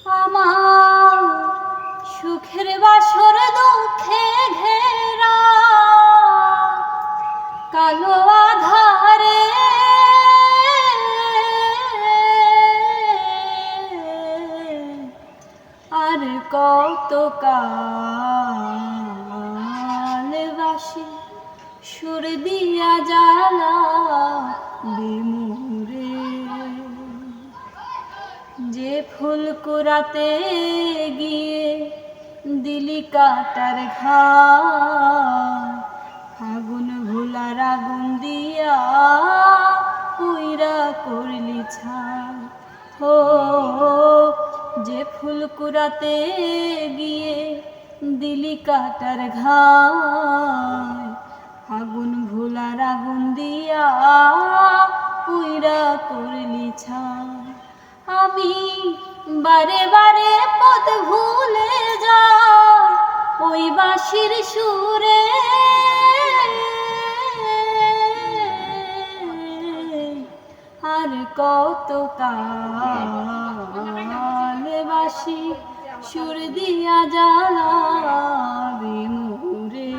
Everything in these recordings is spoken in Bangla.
আমার সুখের বাসর দুঃখে ঘেরা কালো আধারে আর কত কাল বাসি সুর দিয়া জ্বালা বিমুরে যে ফুল কুড়াতে গিয়ে দিলি কাটার ঘাট ফাগুন ভোলার আগুন দিয়া পুইরা করলি ছাড় হো যে ফুল কুড়াতে গিয়ে দিলি কাটার ঘাট ফাগুন ভোলার আগুন দিয়া পুইরা করলি ছাড় আমি বারে বারে পথ ভুলে যাই ওই বাঁশির সুরে আর কত কাল বাঁশি সুর দিয়া জ্বালাবি মোরে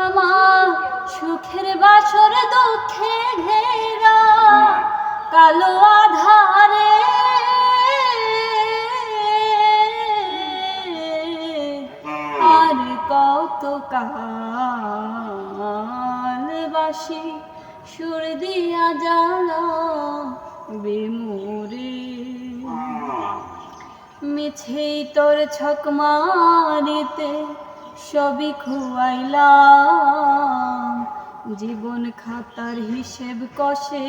আমার সুখের বাসর দুঃখে ঘেরা কালো আধারে আর কত কাল বাসি সুর দিয়া জ্বালা বেমোরে মিছেই তোর ছক মারিতে সবই খুয়াইলাম জীবন খাতার হিসেব কষে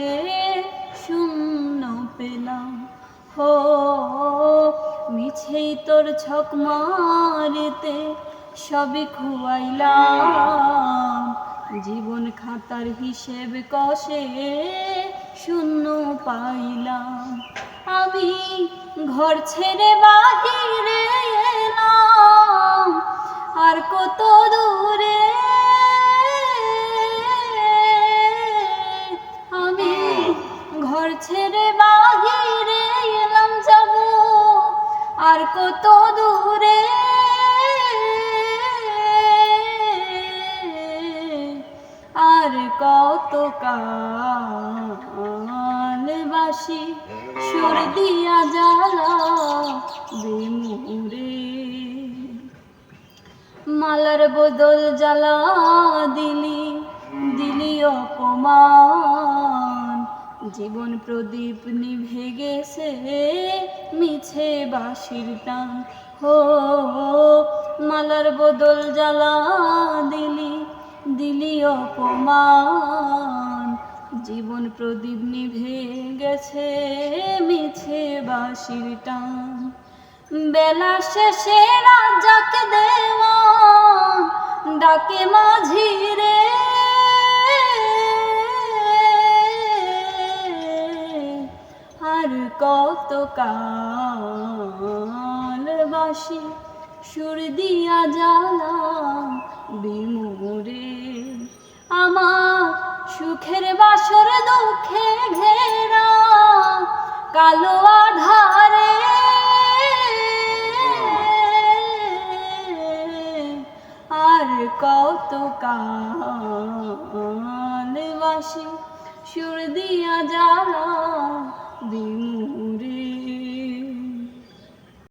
শূন্য পেলাম হো মিছেই তোর ছক মারিতে সবই খুয়াইলাম জীবন খাতার হিসেব কষে শূন্য পাইলাম আমি ঘর ছেড়ে বাহিরে এলাম আর কত দূরে আমি ঘর ছেড়ে বাহিরে এলাম যাব আর কত দূরে আর কত কাল বাসি সুর দিয়া জ্বালা বেমুরে মালার বদল জ্বালা দিলি দিলি অপমান জীবন প্রদীপ নিভে গেছে মিছে বাঁশির টান হো মালার বদল জ্বালা দিলি দিলি অপমান জীবন প্রদীপ নিভে গেছে মিছে বাঁশির টান বেলা শেষে রাজাক দেওয়ান ডাকে মাঝি রে আর কত কাল বাসি সুর দিয়া জ্বালা বিমুরে আমার সুখের বাসর দুঃখে ঘেরা কালো আধারে আর কত কাল বাসি সুর দিয়া জ্বালা বিমুরে।